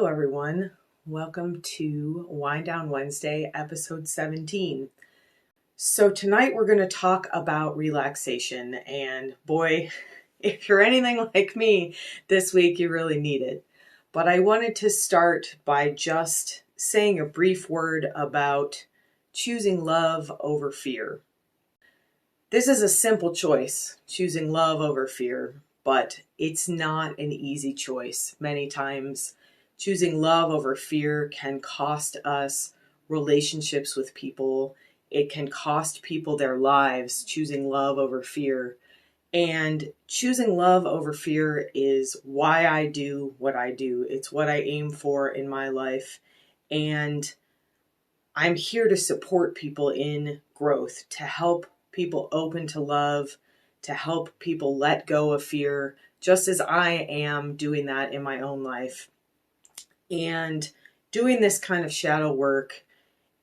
everyone. Welcome to Wind Down Wednesday, episode 17. So tonight we're going to talk about relaxation, and boy, if you're anything like me this week, you really need it. But I wanted to start by just saying a brief word about choosing love over fear. This is a simple choice, choosing love over fear, but it's not an easy choice. Many times, choosing love over fear can cost us relationships with people. It can cost people their lives, choosing love over fear. And choosing love over fear is why I do what I do. It's what I aim for in my life. And I'm here to support people in growth, to help people open to love, to help people let go of fear, just as I am doing that in my own life. And doing this kind of shadow work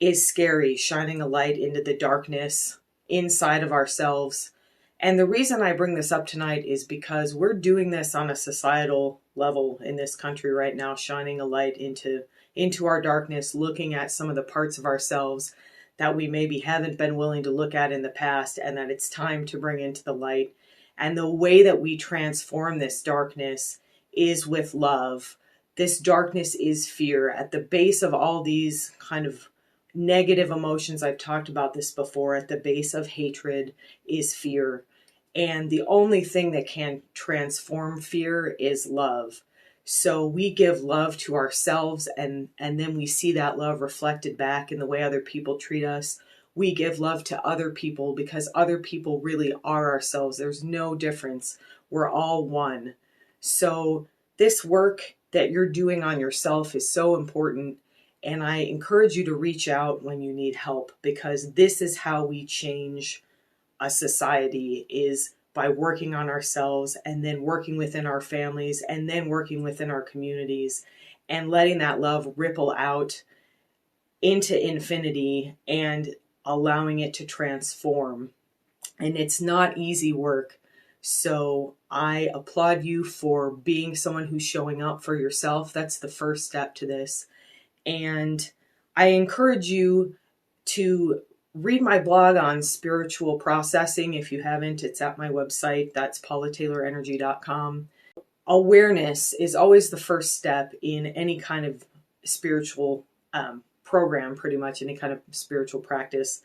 is scary, shining a light into the darkness inside of ourselves. And the reason I bring this up tonight is because we're doing this on a societal level in this country right now, shining a light into our darkness, looking at some of the parts of ourselves that we maybe haven't been willing to look at in the past, and that it's time to bring into the light. And the way that we transform this darkness is with love. This darkness is fear. At the base of all these kind of negative emotions, I've talked about this before, at the base of hatred is fear. And the only thing that can transform fear is love. So we give love to ourselves, and then we see that love reflected back in the way other people treat us. We give love to other people because other people really are ourselves. There's no difference. We're all one. So this work that you're doing on yourself is so important. And I encourage you to reach out when you need help, because this is how we change a society, is by working on ourselves and then working within our families and then working within our communities and letting that love ripple out into infinity and allowing it to transform. And it's not easy work. So I applaud you for being someone who's showing up for yourself. That's the first step to this. And I encourage you to read my blog on spiritual processing. If you haven't, it's at my website. That's paulataylorenergy.com. Awareness is always the first step in any kind of spiritual program, pretty much any kind of spiritual practice.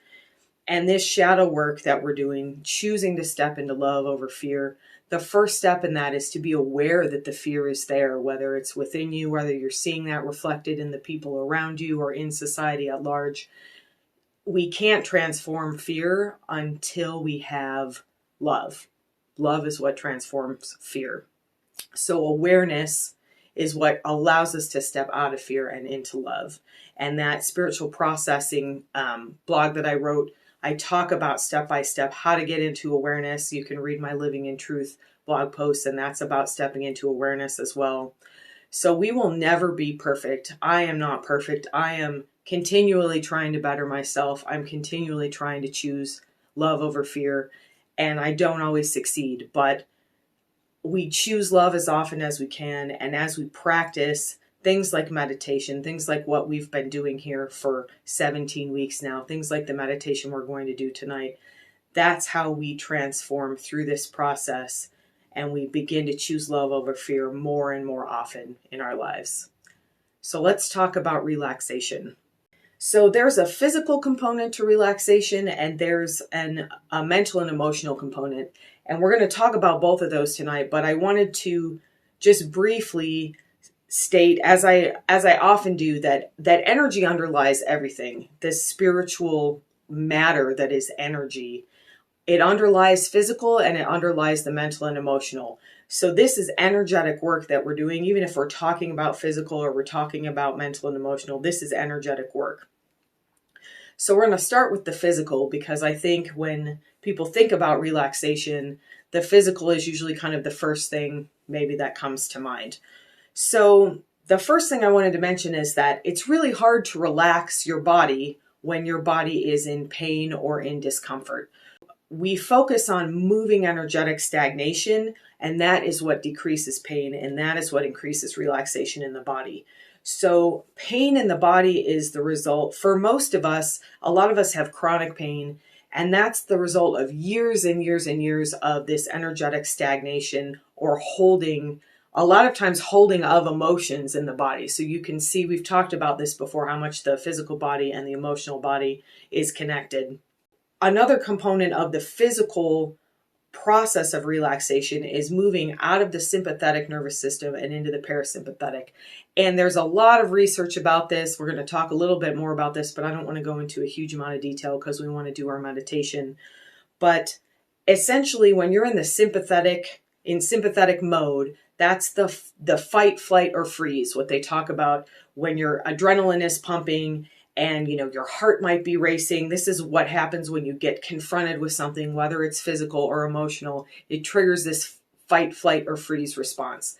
And this shadow work that we're doing, choosing to step into love over fear, the first step in that is to be aware that the fear is there, whether it's within you, whether you're seeing that reflected in the people around you or in society at large. We can't transform fear until we have love. Love is what transforms fear. So awareness is what allows us to step out of fear and into love. And that spiritual processing blog that I wrote, I talk about step-by-step how to get into awareness. You can read my Living in Truth blog post, and that's about stepping into awareness as well. So we will never be perfect. I am not perfect. I am continually trying to better myself. I'm continually trying to choose love over fear, and I don't always succeed, but we choose love as often as we can. And as we practice things like meditation, things like what we've been doing here for 17 weeks now, things like the meditation we're going to do tonight, that's how we transform through this process. And we begin to choose love over fear more and more often in our lives. So let's talk about relaxation. So there's a physical component to relaxation, and there's a mental and emotional component. And we're going to talk about both of those tonight, but I wanted to just briefly state, as I often do, that energy underlies everything. This spiritual matter that is energy, it underlies physical and it underlies the mental and emotional. So this is energetic work that we're doing, even if we're talking about physical or we're talking about mental and emotional. This is energetic work. So we're going to start with the physical, because I think when people think about relaxation, the physical is usually kind of the first thing maybe that comes to mind. So the first thing I wanted to mention is that it's really hard to relax your body when your body is in pain or in discomfort. We focus on moving energetic stagnation And that is what decreases pain, and that is what increases relaxation in the body. So pain in the body is the result, for most of us, a lot of us have chronic pain, and that's the result of years and years and years of this energetic stagnation or holding, a lot of times holding of emotions in the body. So you can see, we've talked about this before, how much the physical body and the emotional body is connected. Another component of the physical process of relaxation is moving out of the sympathetic nervous system and into the parasympathetic. And there's a lot of research about this. We're going to talk a little bit more about this, but I don't want to go into a huge amount of detail because we want to do our meditation. But essentially, when you're in the sympathetic mode, that's the fight, flight, or freeze, what they talk about when your adrenaline is pumping and your heart might be racing. This is what happens when you get confronted with something, whether it's physical or emotional. It triggers this fight, flight, or freeze response.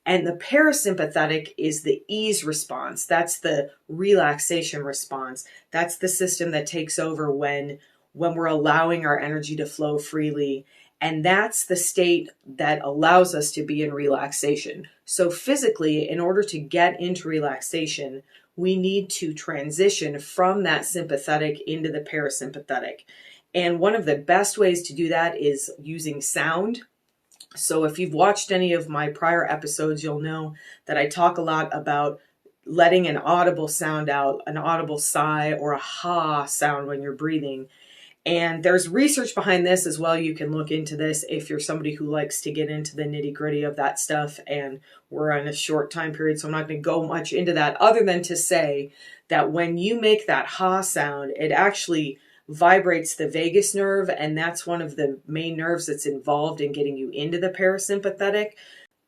And the parasympathetic is the ease response. That's the relaxation response. That's the system that takes over when we're allowing our energy to flow freely. And that's the state that allows us to be in relaxation. So physically, in order to get into relaxation, we need to transition from that sympathetic into the parasympathetic. And one of the best ways to do that is using sound. So if you've watched any of my prior episodes, you'll know that I talk a lot about letting an audible sound out, an audible sigh or a ha sound when you're breathing. And there's research behind this as well. You can look into this if you're somebody who likes to get into the nitty-gritty of that stuff. And we're on a short time period, so I'm not going to go much into that, other than to say that when you make that ha sound, it actually vibrates the vagus nerve, and that's one of the main nerves that's involved in getting you into the parasympathetic.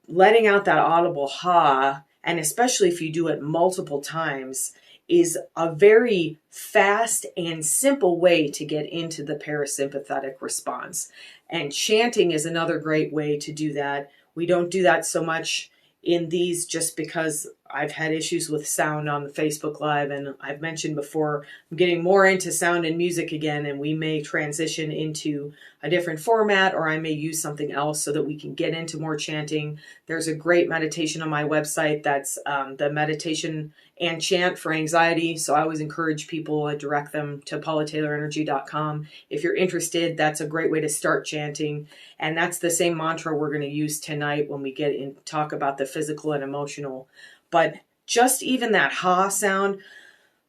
Letting out that audible ha, and especially if you do it multiple times, is a very fast and simple way to get into the parasympathetic response. And chanting is another great way to do that. We don't do that so much in these just because I've had issues with sound on the Facebook Live, and I've mentioned before, I'm getting more into sound and music again, and we may transition into a different format, or I may use something else so that we can get into more chanting. There's a great meditation on my website that's the meditation and chant for anxiety. So I always encourage people, I direct them to paulataylorenergy.com. If you're interested, that's a great way to start chanting. And that's the same mantra we're going to use tonight when we get in, talk about the physical and emotional. But just even that ha sound,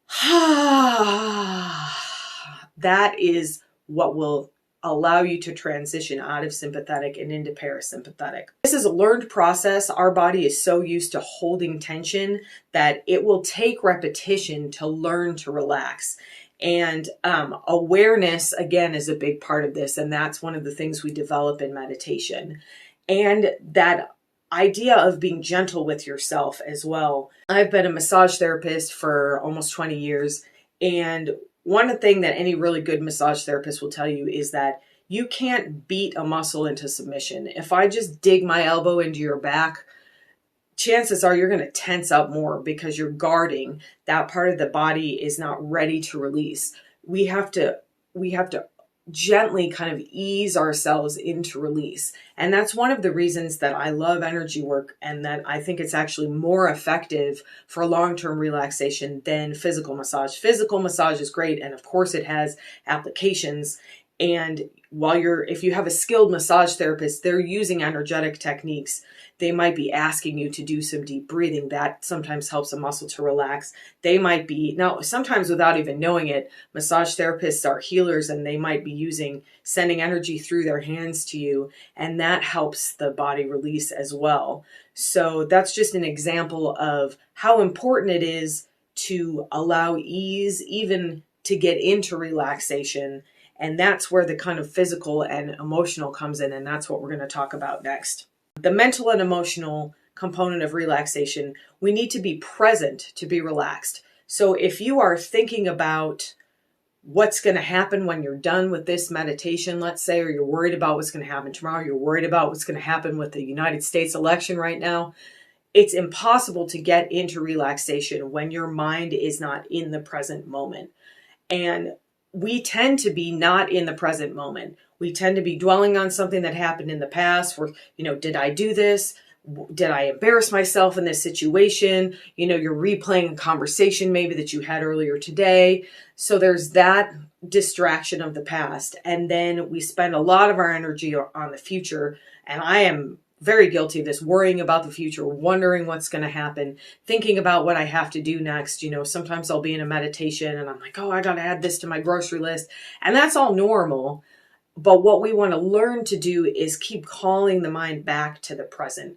ha, that is what will allow you to transition out of sympathetic and into parasympathetic. This is a learned process. Our body is so used to holding tension that it will take repetition to learn to relax. And awareness, again, is a big part of this. And that's one of the things we develop in meditation. And that idea of being gentle with yourself as well. I've been a massage therapist for almost 20 years. And one thing that any really good massage therapist will tell you is that you can't beat a muscle into submission. If I just dig my elbow into your back, chances are you're going to tense up more because you're guarding. That part of the body is not ready to release. We have to gently kind of ease ourselves into release. And that's one of the reasons that I love energy work, and that I think it's actually more effective for long-term relaxation than physical massage. Physical massage is great, and of course it has applications. And if you have a skilled massage therapist, they're using energetic techniques. They might be asking you to do some deep breathing. That sometimes helps a muscle to relax. They might be, now sometimes without even knowing it, massage therapists are healers, and they might be sending energy through their hands to you, and that helps the body release as well. So that's just an example of how important it is to allow ease, even to get into relaxation. And that's where the kind of physical and emotional comes in, and that's what we're going to talk about next. The mental and emotional component of relaxation, we need to be present to be relaxed. So if you are thinking about what's going to happen when you're done with this meditation, let's say, or you're worried about what's going to happen tomorrow, you're worried about what's going to happen with the United States election right now, it's impossible to get into relaxation when your mind is not in the present moment. And we tend to be not in the present moment. We tend to be dwelling on something that happened in the past where, did I do this? Did I embarrass myself in this situation? You're replaying a conversation maybe that you had earlier today. So there's that distraction of the past. And then we spend a lot of our energy on the future. And I am very guilty of this, worrying about the future, wondering what's going to happen, thinking about what I have to do next. Sometimes I'll be in a meditation and I'm like, oh, I got to add this to my grocery list. And that's all normal. But what we want to learn to do is keep calling the mind back to the present.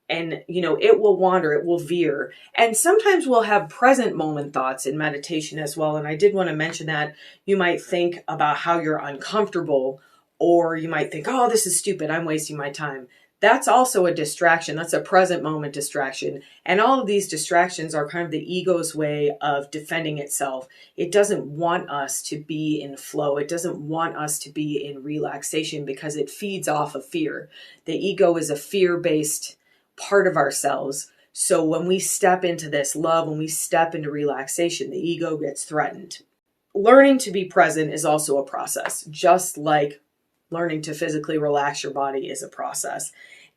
And, it will wander, it will veer. And sometimes we'll have present moment thoughts in meditation as well. And I did want to mention that you might think about how you're uncomfortable, or you might think, oh, this is stupid, I'm wasting my time. That's also a distraction. That's a present moment distraction. And all of these distractions are kind of the ego's way of defending itself. It doesn't want us to be in flow. It doesn't want us to be in relaxation because it feeds off of fear. The ego is a fear-based part of ourselves. So when we step into this love, when we step into relaxation, the ego gets threatened. Learning to be present is also a process, just like learning to physically relax your body is a process.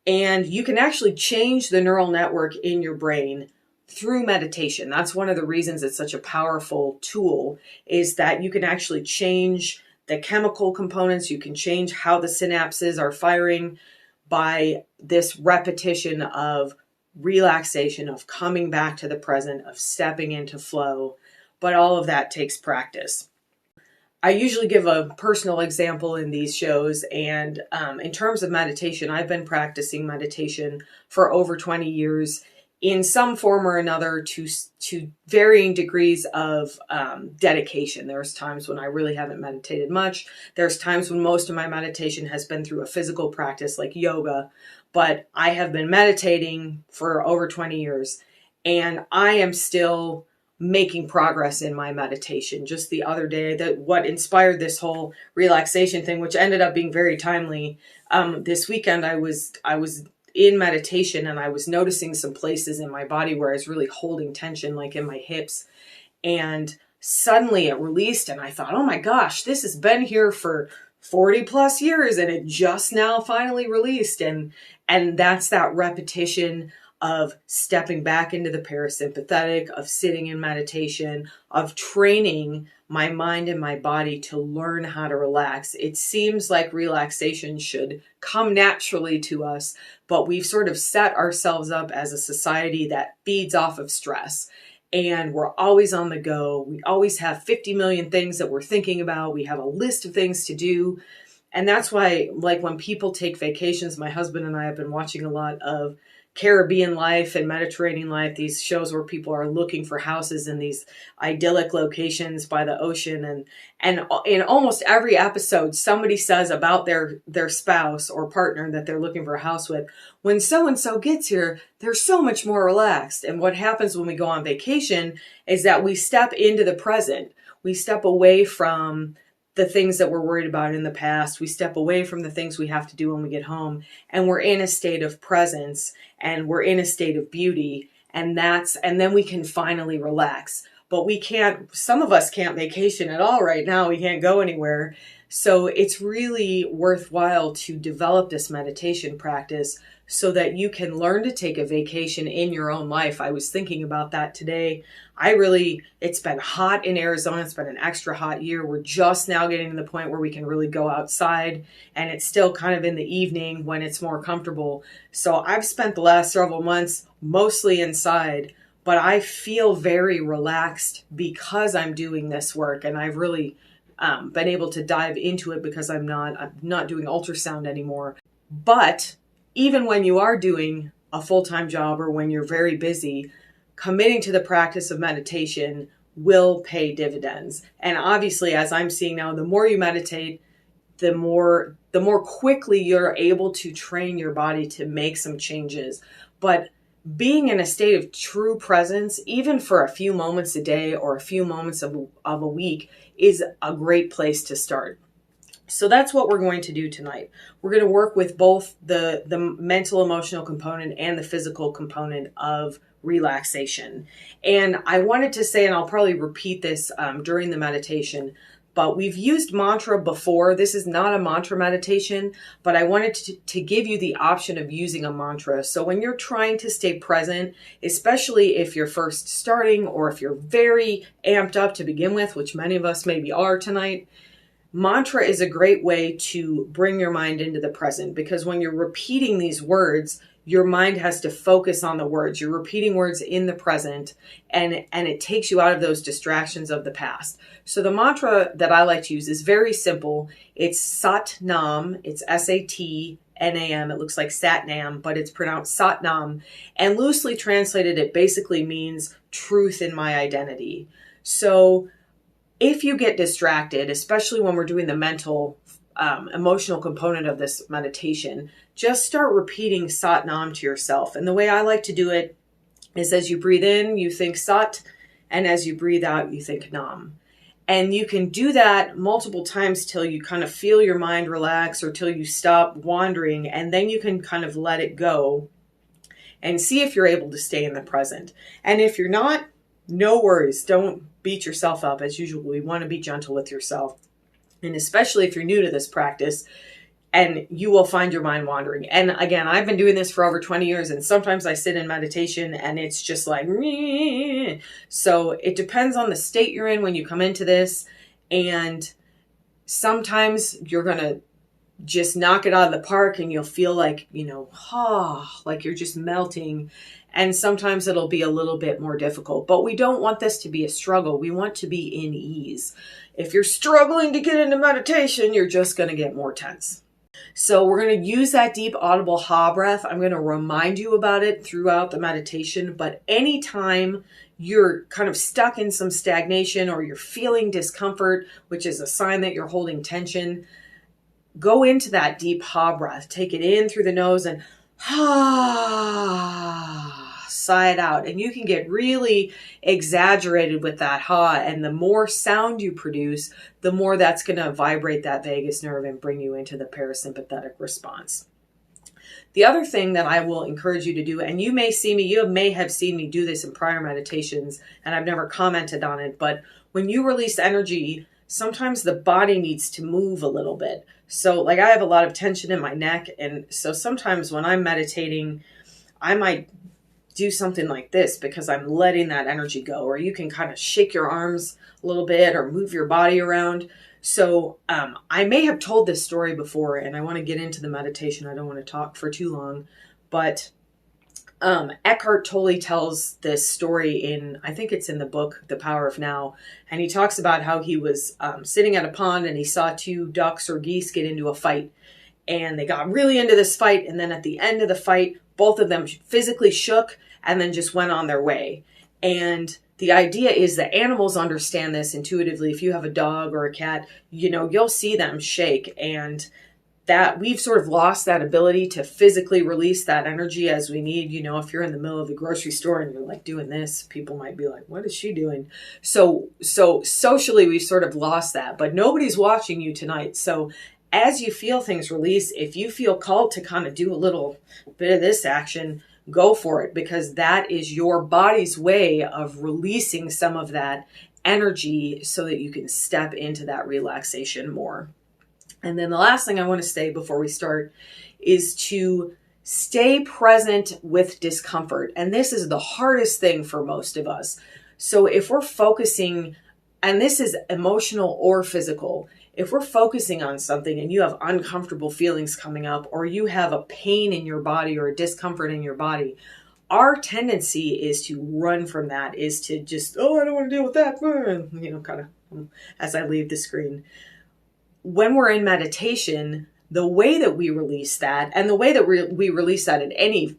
And you can actually change the neural network in your brain through meditation. That's one of the reasons it's such a powerful tool, is that you can actually change the chemical components. You can change how the synapses are firing by this repetition of relaxation, of coming back to the present, of stepping into flow. But all of that takes practice. I usually give a personal example in these shows, and in terms of meditation, I've been practicing meditation for over 20 years in some form or another, to varying degrees of dedication. There's times when I really haven't meditated much. There's times when most of my meditation has been through a physical practice like yoga, but I have been meditating for over 20 years, and I am still making progress in my meditation. Just the other day, that what inspired this whole relaxation thing, which ended up being very timely. This weekend, I was in meditation, and I was noticing some places in my body where I was really holding tension, like in my hips, and suddenly it released, and I thought, oh my gosh, this has been here for 40 plus years, and it just now finally released. And that's that repetition of stepping back into the parasympathetic, of sitting in meditation, of training my mind and my body to learn how to relax. It seems like relaxation should come naturally to us, but we've sort of set ourselves up as a society that feeds off of stress. And we're always on the go. We always have 50 million things that we're thinking about. We have a list of things to do. And that's why, like, when people take vacations, my husband and I have been watching a lot of Caribbean Life and Mediterranean Life, these shows where people are looking for houses in these idyllic locations by the ocean. And in almost every episode, somebody says about their spouse or partner that they're looking for a house with, when so-and-so gets here, they're so much more relaxed. And what happens when we go on vacation is that we step into the present. We step away from the things that we're worried about in the past. We step away from the things we have to do when we get home, and we're in a state of presence, and we're in a state of beauty. And then we can finally relax. But some of us can't vacation at all right now. We can't go anywhere. So it's really worthwhile to develop this meditation practice so that you can learn to take a vacation in your own life. I was thinking about that today. It's been hot in Arizona. It's been an extra hot year. We're just now getting to the point where we can really go outside, and it's still kind of in the evening when it's more comfortable. So I've spent the last several months mostly inside, but I feel very relaxed because I'm doing this work, and I've really been able to dive into it because I'm not doing ultrasound anymore. But even when you are doing a full-time job or when you're very busy, committing to the practice of meditation will pay dividends. And obviously, as I'm seeing now, the more you meditate, the more quickly you're able to train your body to make some changes. But being in a state of true presence, even for a few moments a day or a few moments of a week, is a great place to start. So that's what we're going to do tonight. We're going to work with both the mental, emotional component and the physical component of relaxation. And I wanted to say, and I'll probably repeat this during the meditation, But we've used mantra before. This is not a mantra meditation, but I wanted to give you the option of using a mantra. So when you're trying to stay present, especially if you're first starting or if you're very amped up to begin with, which many of us maybe are tonight, mantra is a great way to bring your mind into the present, because when you're repeating these words, your mind has to focus on the words. You're repeating words in the present, and it takes you out of those distractions of the past. So the mantra that I like to use is very simple. It's Sat Nam. It's Satnam. It looks like Sat Nam, but it's pronounced Sat Nam. And loosely translated, it basically means truth in my identity. So if you get distracted, especially when we're doing the mental, emotional component of this meditation, just start repeating Sat Nam to yourself. And the way I like to do it is, as you breathe in, you think Sat, and as you breathe out, you think Nam. And you can do that multiple times till you kind of feel your mind relax, or till you stop wandering, and then you can kind of let it go and see if you're able to stay in the present. And if you're not, no worries. Don't beat yourself up. As usual, we want to be gentle with yourself. And especially if you're new to this practice, and you will find your mind wandering. And again, I've been doing this for over 20 years, and sometimes I sit in meditation and it's just like, meh. So it depends on the state you're in when you come into this. And sometimes you're going to just knock it out of the park and you'll feel like, like you're just melting. And sometimes it'll be a little bit more difficult, but we don't want this to be a struggle. We want to be in ease. If you're struggling to get into meditation, you're just going to get more tense. So we're going to use that deep audible ha breath. I'm going to remind you about it throughout the meditation, but anytime you're kind of stuck in some stagnation or you're feeling discomfort, which is a sign that you're holding tension, go into that deep ha breath. Take it in through the nose and sigh it out. And you can get really exaggerated with that ha. And the more sound you produce, the more that's going to vibrate that vagus nerve and bring you into the parasympathetic response. The other thing that I will encourage you to do, and you may have seen me do this in prior meditations, and I've never commented on it, but when you release energy, sometimes the body needs to move a little bit. So like I have a lot of tension in my neck. And so sometimes when I'm meditating, I might do something like this because I'm letting that energy go. Or you can kind of shake your arms a little bit or move your body around. So I may have told this story before, and I want to get into the meditation. I don't want to talk for too long, but Eckhart Tolle tells this story in, I think it's in the book, The Power of Now. And he talks about how he was sitting at a pond and he saw two ducks or geese get into a fight. And they got really into this fight. And then at the end of the fight, both of them physically shook and then just went on their way. And the idea is that animals understand this intuitively. If you have a dog or a cat, you'll see them shake, and that we've sort of lost that ability to physically release that energy as we need. If you're in the middle of the grocery store and you're like doing this, people might be like, what is she doing? So socially, we've sort of lost that, but nobody's watching you tonight. So as you feel things release, if you feel called to kind of do a little bit of this action, go for it, because that is your body's way of releasing some of that energy so that you can step into that relaxation more. And then the last thing I want to say before we start is to stay present with discomfort. And this is the hardest thing for most of us. So if we're focusing, and this is emotional or physical, if we're focusing on something and you have uncomfortable feelings coming up, or you have a pain in your body or a discomfort in your body, our tendency is to run from that, is to just, I don't want to deal with that, kind of as I leave the screen. When we're in meditation, the way that we release that, and the way that we release that in any,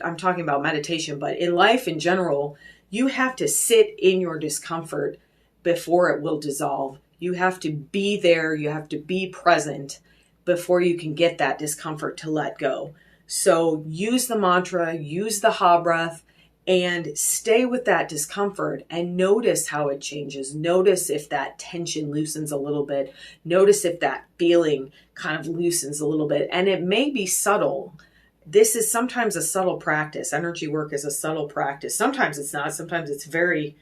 I'm talking about meditation, but in life in general, you have to sit in your discomfort before it will dissolve. You have to be there. You have to be present before you can get that discomfort to let go. So use the mantra, use the ha breath, and stay with that discomfort and notice how it changes. Notice if that tension loosens a little bit. Notice if that feeling kind of loosens a little bit. And it may be subtle. This is sometimes a subtle practice. Energy work is a subtle practice. Sometimes it's not. Sometimes it's very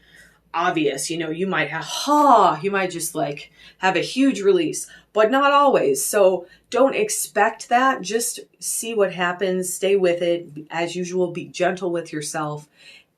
obvious. You might you might just like have a huge release, but not always. So don't expect that. Just see what happens. Stay with it. As usual, be gentle with yourself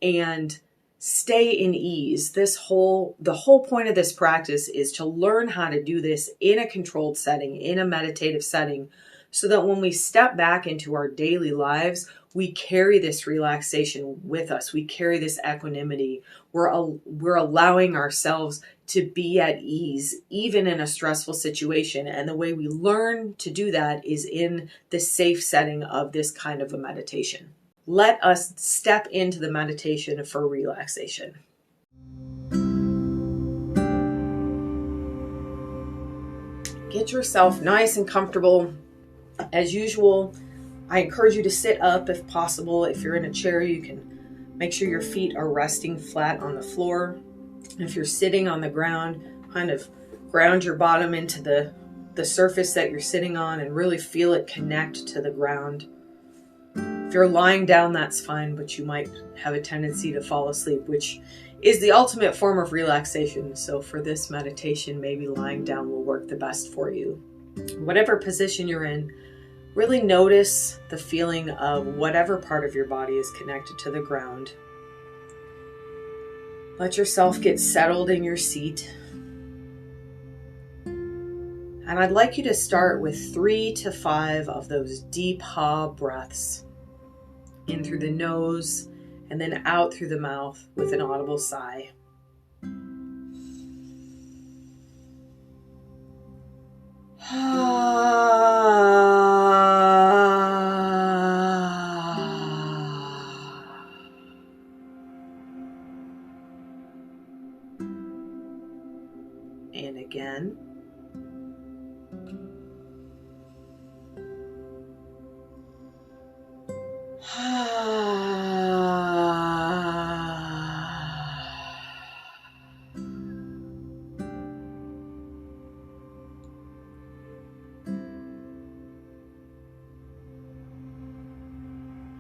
and stay in ease. The whole point of this practice is to learn how to do this in a controlled setting, in a meditative setting, so that when we step back into our daily lives, we carry this relaxation with us. We carry this equanimity. We're allowing ourselves to be at ease, even in a stressful situation. And the way we learn to do that is in the safe setting of this kind of a meditation. Let us step into the meditation for relaxation. Get yourself nice and comfortable. As usual, I encourage you to sit up if possible. If you're in a chair, you can make sure your feet are resting flat on the floor. If you're sitting on the ground, kind of ground your bottom into the surface that you're sitting on and really feel it connect to the ground. If you're lying down, that's fine, but you might have a tendency to fall asleep, which is the ultimate form of relaxation. So for this meditation, maybe lying down will work the best for you. Whatever position you're in, really notice the feeling of whatever part of your body is connected to the ground. Let yourself get settled in your seat. And I'd like you to start with 3 to 5 of those deep ha breaths. In through the nose and then out through the mouth with an audible sigh. And again.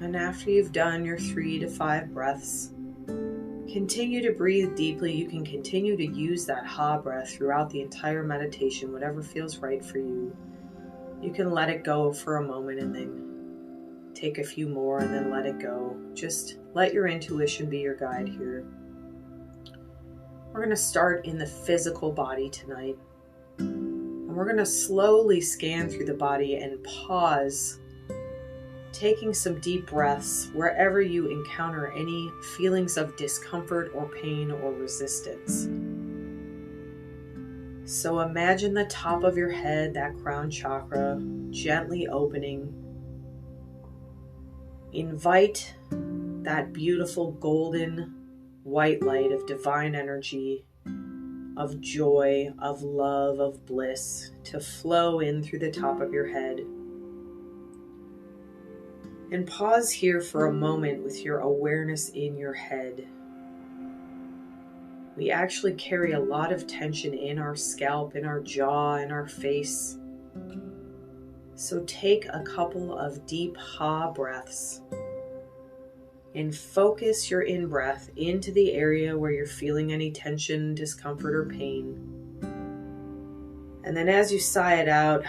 And after you've done your 3 to 5 breaths, continue to breathe deeply. You can continue to use that ha breath throughout the entire meditation, whatever feels right for you. You can let it go for a moment and then take a few more and then let it go. Just let your intuition be your guide here. We're going to start in the physical body tonight. And we're going to slowly scan through the body and pause, taking some deep breaths wherever you encounter any feelings of discomfort or pain or resistance. So imagine the top of your head, that crown chakra, gently opening. Invite that beautiful golden white light of divine energy, of joy, of love, of bliss to flow in through the top of your head. And pause here for a moment with your awareness in your head. We actually carry a lot of tension in our scalp, in our jaw, in our face. So take a couple of deep ha breaths and focus your in-breath into the area where you're feeling any tension, discomfort, or pain. And then as you sigh it out,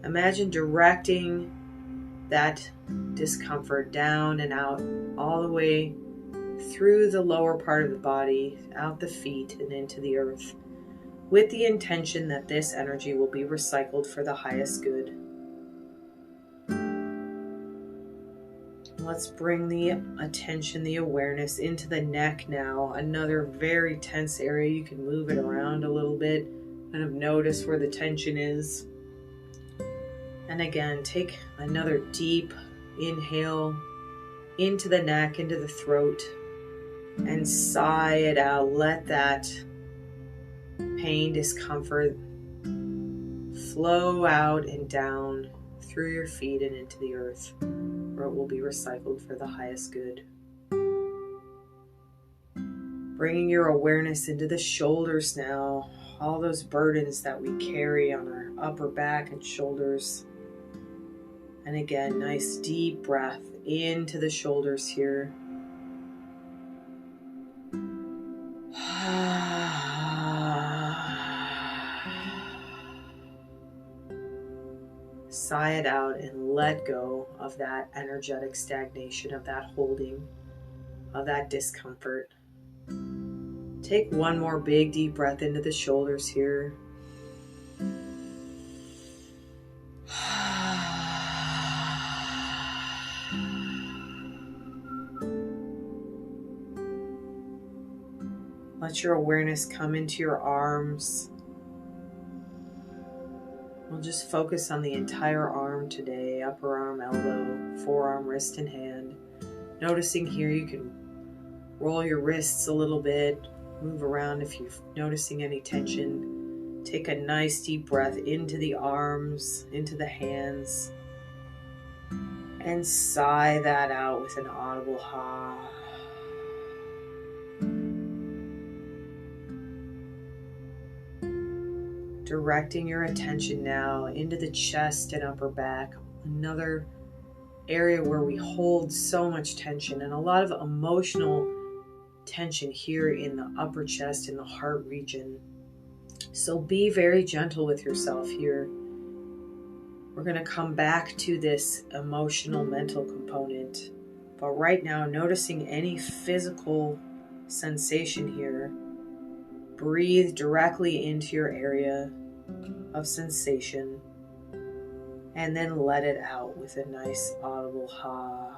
imagine directing that discomfort down and out, all the way through the lower part of the body, out the feet and into the earth, with the intention that this energy will be recycled for the highest good. Let's bring the attention, the awareness into the neck now, another very tense area. You can move it around a little bit, kind of notice where the tension is. And again, take another deep inhale into the neck, into the throat, and sigh it out. Let that pain, discomfort flow out and down through your feet and into the earth, where it will be recycled for the highest good. Bringing your awareness into the shoulders now, all those burdens that we carry on our upper back and shoulders. And again, nice deep breath into the shoulders here. sigh it out and let go of that energetic stagnation, of that holding, of that discomfort. Take one more big deep breath into the shoulders here. Let your awareness come into your arms. We'll just focus on the entire arm today, upper arm, elbow, forearm, wrist, and hand. Noticing here you can roll your wrists a little bit, move around if you're noticing any tension. Take a nice deep breath into the arms, into the hands, and sigh that out with an audible ha. Directing your attention now into the chest and upper back, another area where we hold so much tension and a lot of emotional tension here in the upper chest and the heart region. So be very gentle with yourself here. We're going to come back to this emotional mental component, but right now noticing any physical sensation here, breathe directly into your area of sensation and then let it out with a nice audible ha.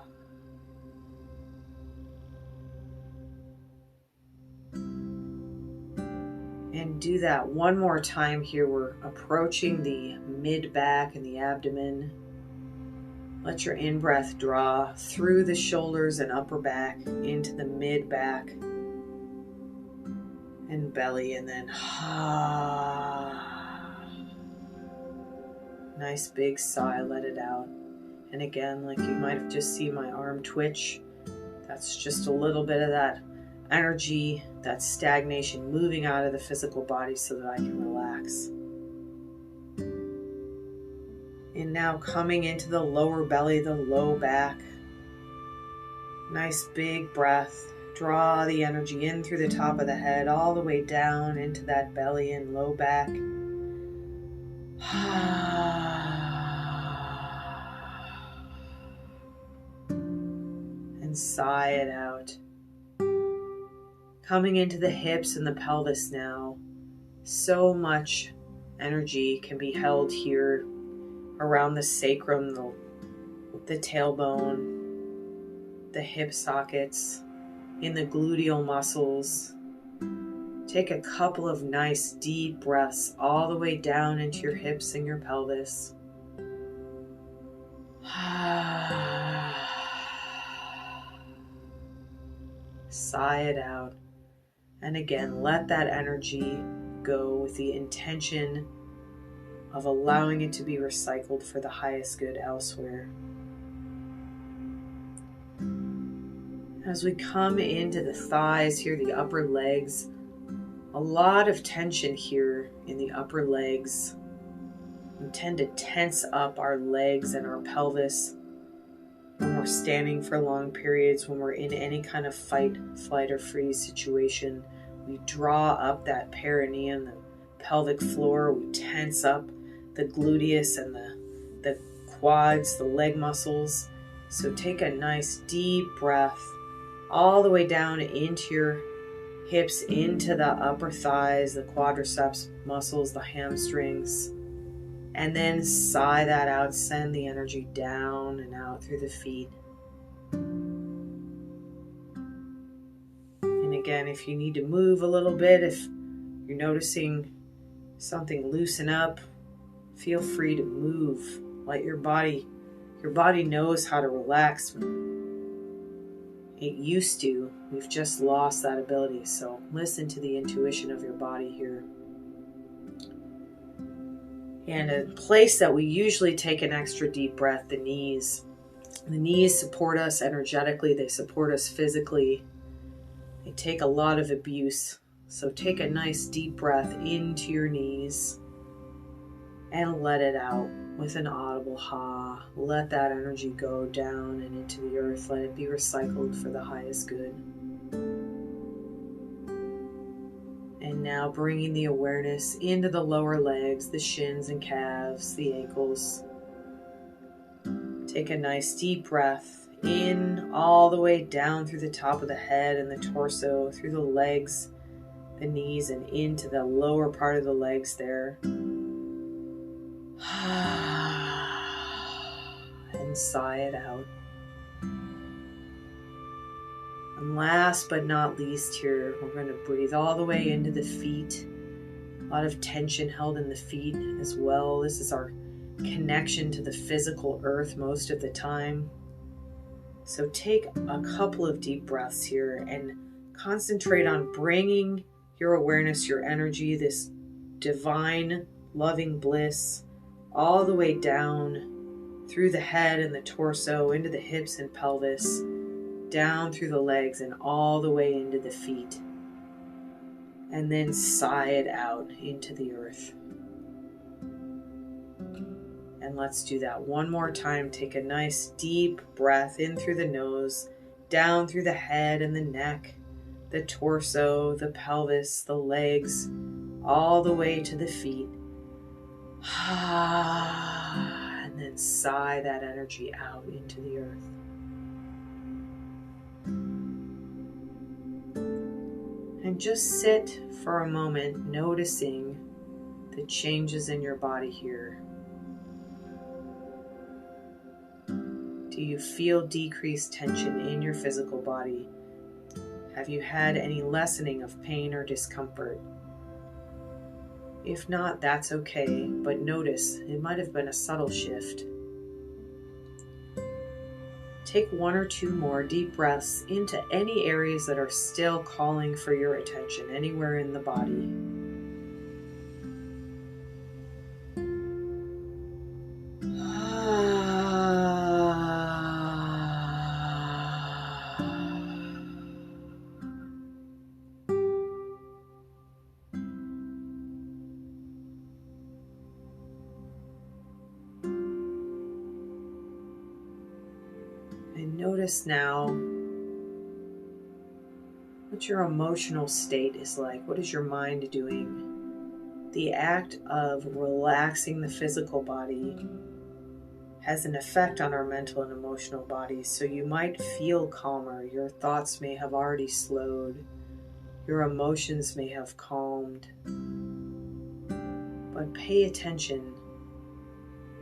And do that one more time here. We're approaching the mid-back and the abdomen. Let your in-breath draw through the shoulders and upper back into the mid-back and belly, and then ha. Nice big sigh, let it out. And again, like you might have just seen my arm twitch, that's just a little bit of that energy, that stagnation moving out of the physical body so that I can relax. And now coming into the lower belly, the low back. Nice big breath. Draw the energy in through the top of the head, all the way down into that belly and low back. And sigh it out. Coming into the hips and the pelvis now. So much energy can be held here around the sacrum, the tailbone, the hip sockets, in the gluteal muscles. Take a couple of nice deep breaths all the way down into your hips and your pelvis. Sigh it out. And again, let that energy go with the intention of allowing it to be recycled for the highest good elsewhere. As we come into the thighs here, the upper legs, a lot of tension here in the upper legs. We tend to tense up our legs and our pelvis when we're standing for long periods, when we're in any kind of fight, flight, or freeze situation. We draw up that perineum, the pelvic floor. We tense up the gluteus and the quads, the leg muscles. So take a nice deep breath all the way down into your hips, into the upper thighs, the quadriceps muscles, the hamstrings. And then sigh that out, send the energy down and out through the feet. And again, if you need to move a little bit, if you're noticing something loosen up, feel free to move. Let your body knows how to relax. It used to. We've just lost that ability. So listen to the intuition of your body here. And a place that we usually take an extra deep breath, the knees. The knees support us energetically. They support us physically. They take a lot of abuse. So take a nice deep breath into your knees and let it out with an audible ha. Let that energy go down and into the earth. Let it be recycled for the highest good. And now bringing the awareness into the lower legs, the shins and calves, the ankles. Take a nice deep breath in all the way down through the top of the head and the torso, through the legs, the knees, and into the lower part of the legs there. And sigh it out. And last but not least here, we're going to breathe all the way into the feet. A lot of tension held in the feet as well. This is our connection to the physical earth most of the time. So take a couple of deep breaths here and concentrate on bringing your awareness, your energy, this divine, loving bliss, all the way down through the head and the torso, into the hips and pelvis, down through the legs and all the way into the feet. And then sigh it out into the earth. And let's do that one more time. Take a nice deep breath in through the nose, down through the head and the neck, the torso, the pelvis, the legs, all the way to the feet. And then sigh that energy out into the earth. And just sit for a moment noticing the changes in your body here. Do you feel decreased tension in your physical body? Have you had any lessening of pain or discomfort? If not, that's okay, but notice it might have been a subtle shift. Take one or two more deep breaths into any areas that are still calling for your attention, anywhere in the body. And notice now what your emotional state is like. What is your mind doing? The act of relaxing the physical body has an effect on our mental and emotional bodies. So you might feel calmer. Your thoughts may have already slowed. Your emotions may have calmed. But pay attention.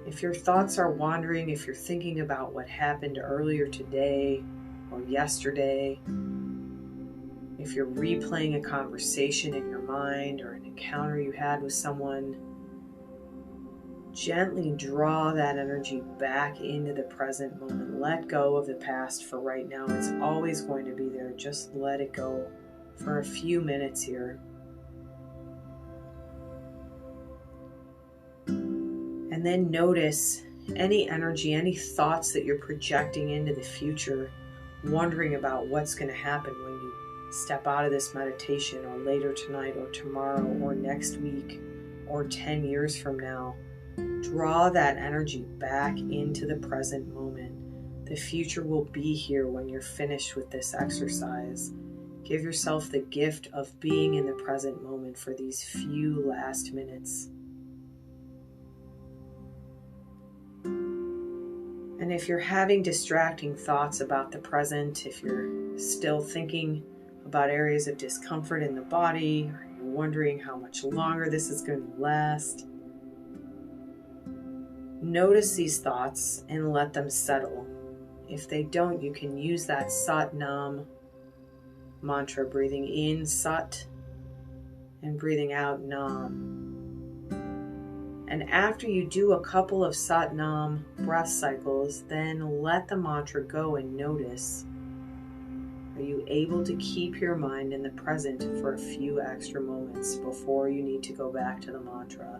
If your thoughts are wandering, if you're thinking about what happened earlier today or yesterday, if you're replaying a conversation in your mind or an encounter you had with someone, gently draw that energy back into the present moment. Let go of the past for right now. It's always going to be there. Just let it go for a few minutes here. And then notice any energy, any thoughts that you're projecting into the future, wondering about what's going to happen when you step out of this meditation, or later tonight, or tomorrow, or next week, or 10 years from now. Draw that energy back into the present moment. The future will be here when you're finished with this exercise. Give yourself the gift of being in the present moment for these few last minutes. And if you're having distracting thoughts about the present, if you're still thinking about areas of discomfort in the body, or you're wondering how much longer this is going to last, notice these thoughts and let them settle. If they don't, you can use that Sat Nam mantra, breathing in Sat and breathing out Nam. And after you do a couple of Sat Nam breath cycles, then let the mantra go and notice. Are you able to keep your mind in the present for a few extra moments before you need to go back to the mantra?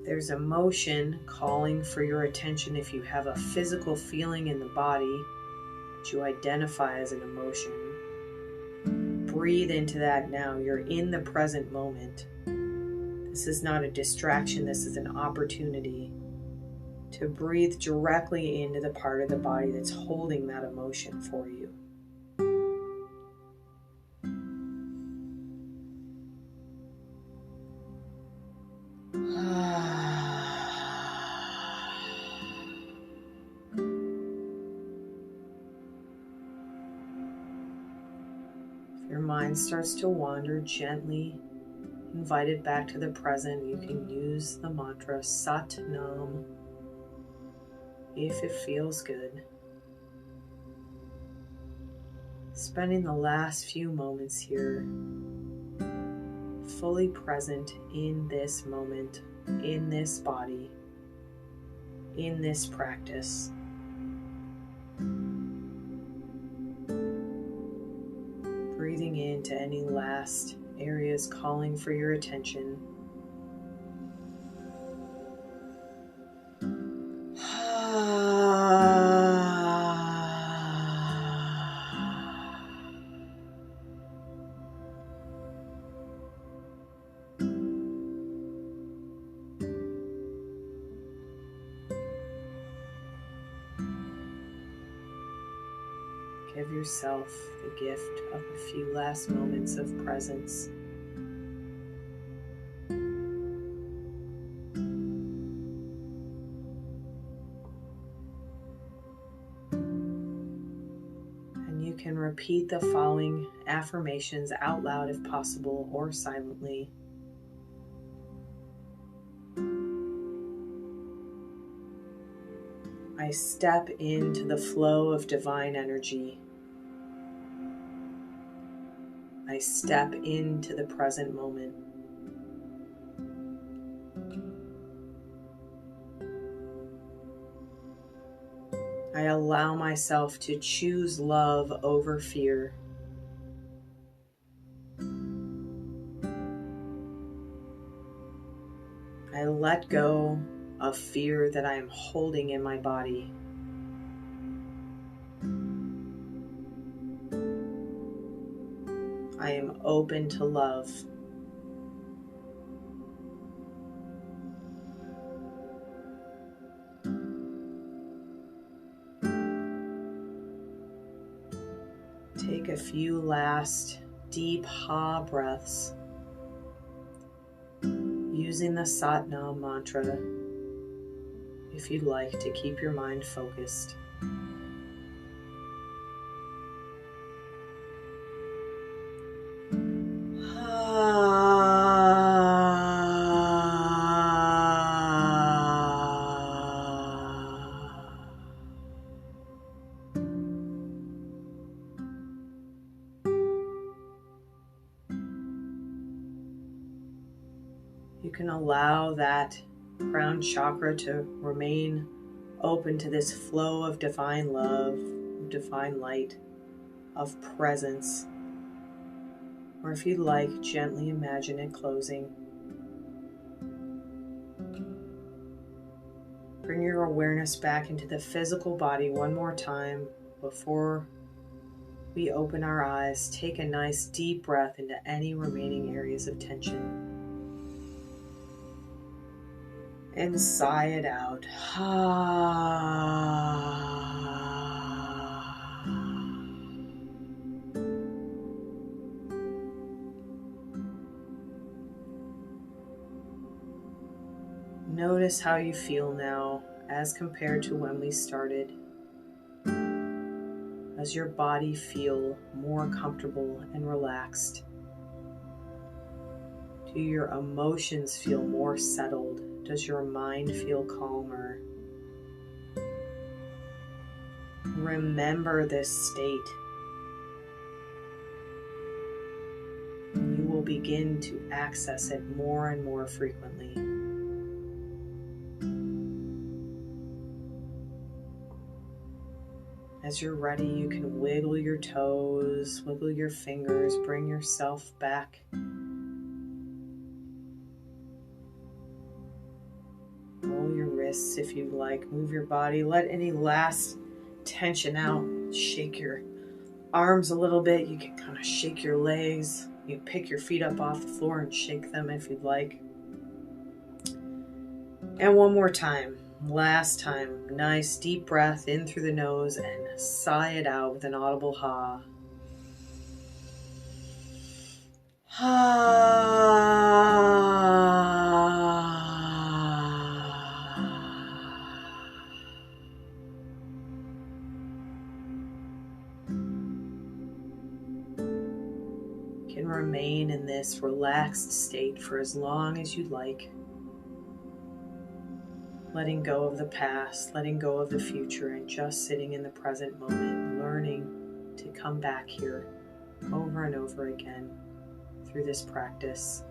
There's emotion calling for your attention. If you have a physical feeling in the body that you identify as an emotion, breathe into that now. You're in the present moment. The This is not a distraction, this is an opportunity to breathe directly into the part of the body that's holding that emotion for you. If your mind starts to wander, gently invite it back to the present. You can use the mantra Sat Nam if it feels good. Spending the last few moments here fully present in this moment, in this body, in this practice. Breathing into any last areas calling for your attention. Give yourself the gift of a few last moments of presence. And you can repeat the following affirmations out loud if possible, or silently. I step into the flow of divine energy. I step into the present moment. I allow myself to choose love over fear. I let go of fear that I am holding in my body. I am open to love. Take a few last deep ha breaths using the Sat Nam mantra if you'd like to keep your mind focused. You can allow that crown chakra to remain open to this flow of divine love, divine light, of presence. Or if you'd like, gently imagine it closing. Bring your awareness back into the physical body one more time before we open our eyes. Take a nice deep breath into any remaining areas of tension. And sigh it out. Notice how you feel now as compared to when we started. Does your body feel more comfortable and relaxed? Do your emotions feel more settled? Does your mind feel calmer? Remember this state. You will begin to access it more and more frequently. As you're ready, you can wiggle your toes, wiggle your fingers, bring yourself back. Roll your wrists if you like. Move your body. Let any last tension out. Shake your arms a little bit. You can kind of shake your legs. You pick your feet up off the floor and shake them if you'd like. And one more time. Last time. Nice deep breath in through the nose and sigh it out with an audible ha. You can remain in this relaxed state for as long as you'd like. Letting go of the past, letting go of the future, and just sitting in the present moment, learning to come back here over and over again through this practice.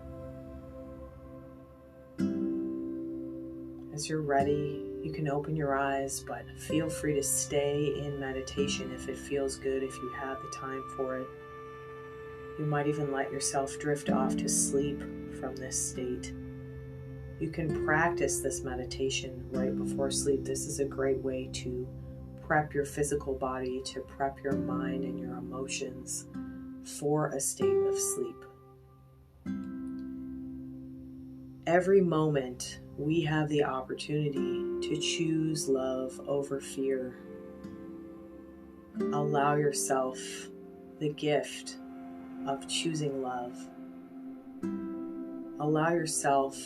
As you're ready, you can open your eyes, but feel free to stay in meditation if it feels good, if you have the time for it. You might even let yourself drift off to sleep from this state. You can practice this meditation right before sleep. This is a great way to prep your physical body, to prep your mind and your emotions for a state of sleep. Every moment, we have the opportunity to choose love over fear. Allow yourself the gift of choosing love. Allow yourself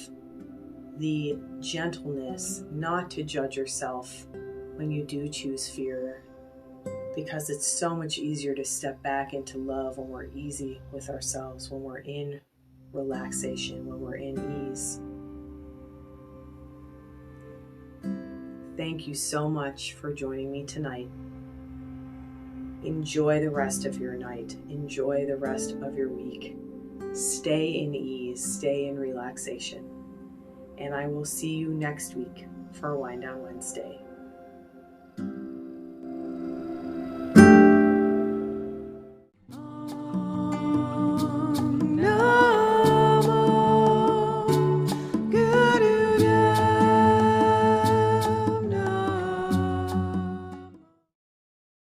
the gentleness not to judge yourself when you do choose fear, because it's so much easier to step back into love when we're easy with ourselves, when we're in relaxation, when we're in ease. Thank you so much for joining me tonight. Enjoy the rest of your night. Enjoy the rest of your week. Stay in ease, stay in relaxation. And I will see you next week for Wind Down Wednesday.